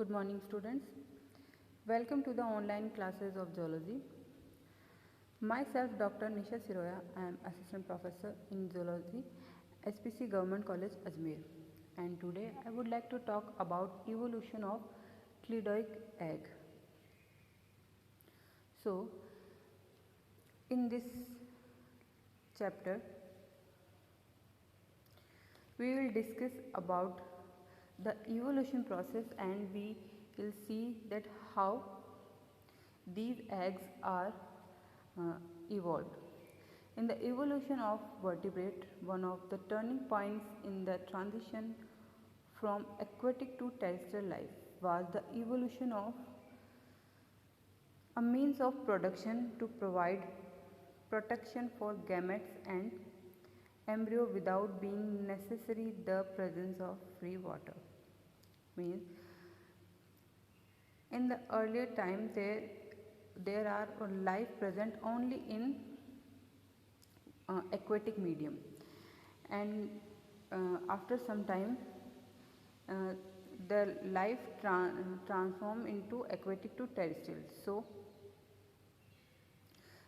Good morning, students. Welcome to the online classes of zoology. Myself, Dr. Nisha Siroya. I am Assistant Professor in Zoology, SPC Government College, Ajmer. And today I would like to talk about evolution of cleidoic egg. So, in this chapter, we will discuss about the evolution process and we will see that how these eggs are evolved. In the evolution of vertebrate, one of the turning points in the transition from aquatic to terrestrial life was the evolution of a means of production to provide protection for gametes and embryo without being necessary the presence of free water. Means in the earlier time there are life present only in aquatic medium, and after some time the life transform into aquatic to terrestrial. So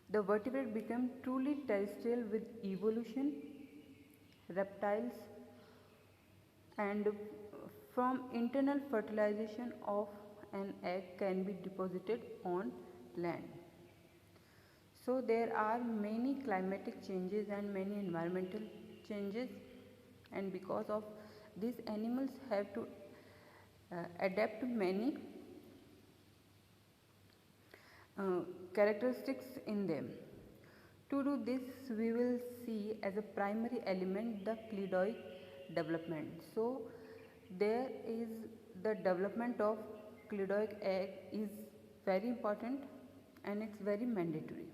the vertebrate become truly terrestrial with evolution. Reptiles and from internal fertilization of an egg can be deposited on land. So there are many climatic changes and many environmental changes, and because of these animals have to adapt to many characteristics in them. To do this, we will see as a primary element the cleidoic development. So there is the development of cleidoic egg is very important and it's very mandatory.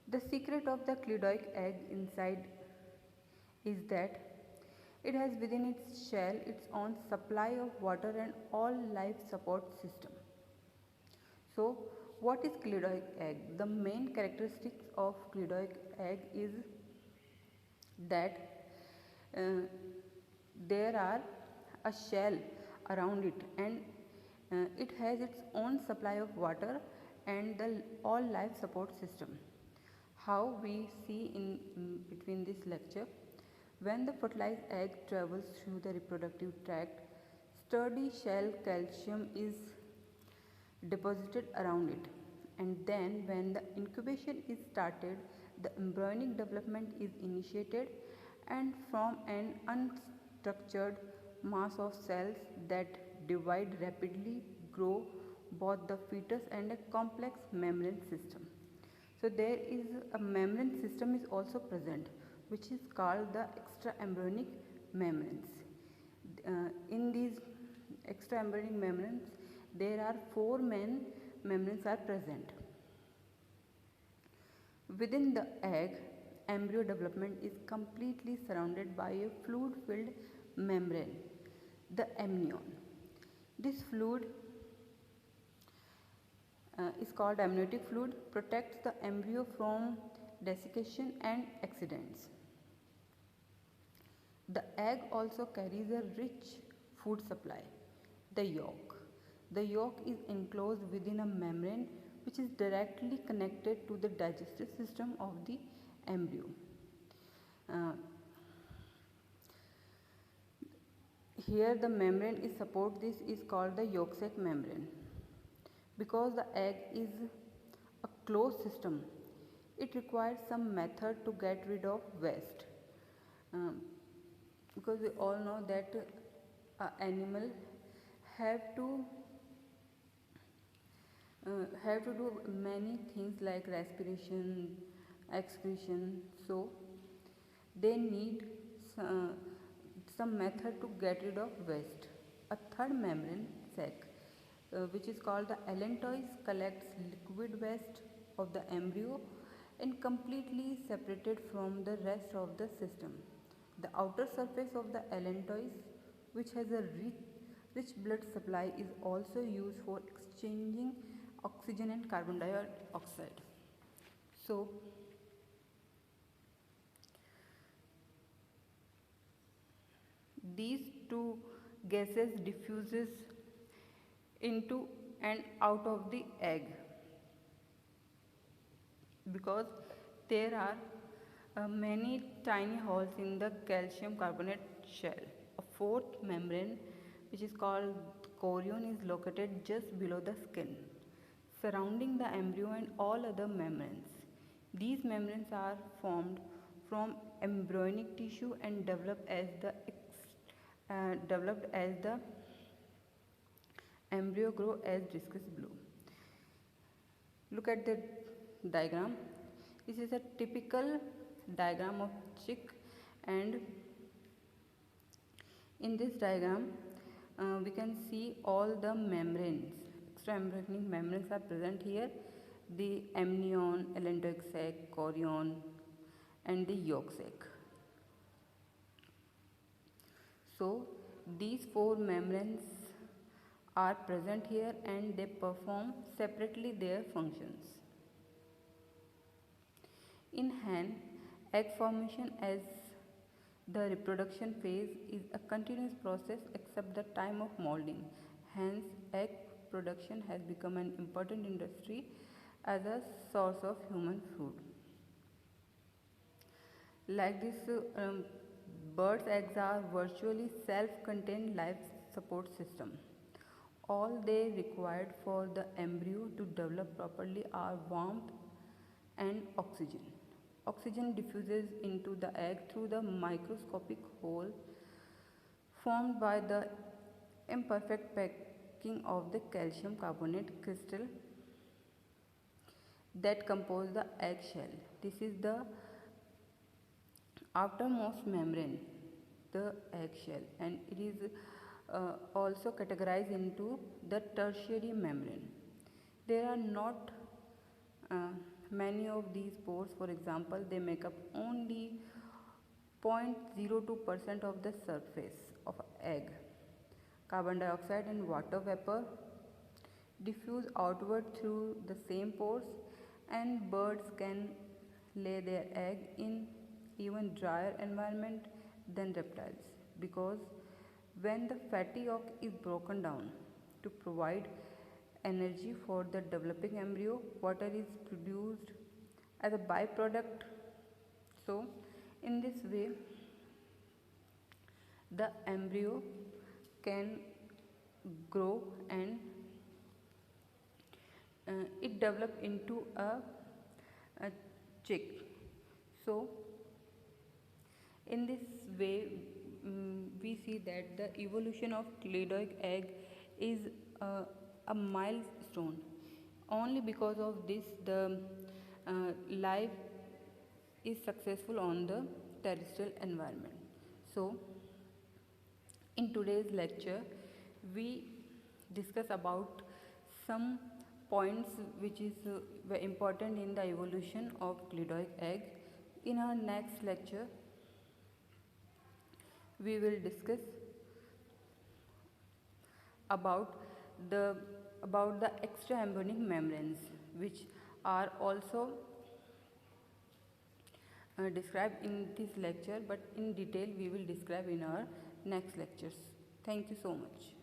The secret of the cleidoic egg inside is that it has within its shell its own supply of water and all life support system. So what is cleidoic egg? The main characteristics of cleidoic egg is that there are a shell around it and it has its own supply of water and the all life support system. How we see in between this lecture, when the fertilized egg travels through the reproductive tract, sturdy shell calcium is deposited around it, and then when the incubation is started, the embryonic development is initiated, and from an unstructured mass of cells that divide rapidly grow both the fetus and a complex membrane system. So there is a membrane system is also present, which is called the extraembryonic membranes. In these extraembryonic membranes, there are four main membranes are present. Within the egg, embryo development is completely surrounded by a fluid-filled membrane, the amnion. This fluid is called amniotic fluid, protects the embryo from desiccation and accidents. The egg also carries a rich food supply, the yolk. The yolk is enclosed within a membrane which is directly connected to the digestive system of the embryo. Here the membrane is support this is called the yolk sac membrane. Because the egg is a closed system, it requires some method to get rid of waste. Because we all know that animal have to do many things like respiration, excretion, so they need some method to get rid of waste. A third membrane sac, which is called the allantois, collects liquid waste of the embryo and completely separated from the rest of the system. The outer surface of the allantois, which has a rich blood supply, is also used for exchanging oxygen and carbon dioxide. So these two gases diffuses into and out of the egg, because there are many tiny holes in the calcium carbonate shell. A fourth membrane, which is called chorion, is located just below the skin, surrounding the embryo and all other membranes. These membranes are formed from embryonic tissue and developed as the embryo grow, as discussed below. Look at the diagram. This is a typical diagram of chick, and in this diagram we can see all the membranes, extraembryonic membranes are present here: the amnion, allantoic sac, chorion, and the yolk sac. So these four membranes are present here and they perform separately their functions. In hen, egg formation as the reproduction phase is a continuous process except the time of molding. Hence, egg production has become an important industry as a source of human food. Like this, birds' eggs are virtually self-contained life support system. All they required for the embryo to develop properly are warmth and oxygen. Oxygen diffuses into the egg through the microscopic hole formed by the imperfect packing of the calcium carbonate crystal that compose the egg shell. This is the outermost membrane, the egg shell, and it is also categorized into the tertiary membrane. There are not many of these pores. For example, they make up only 0.02% of the surface of egg. Carbon dioxide and water vapor diffuse outward through the same pores, and birds can lay their egg in even drier environment than reptiles, because when the fatty yolk is broken down to provide energy for the developing embryo, water is produced as a byproduct. So in this way the embryo can grow and it develop into a chick. So in this way we see that the evolution of cladoid egg is a milestone. Only because of this the life is successful on the terrestrial environment. So in today's lecture we discuss about some points which is very important in the evolution of cladoid egg. In our next lecture we will discuss about the extraembryonic membranes, which are also described in this lecture, but in detail we will describe in our next lectures. Thank you so much.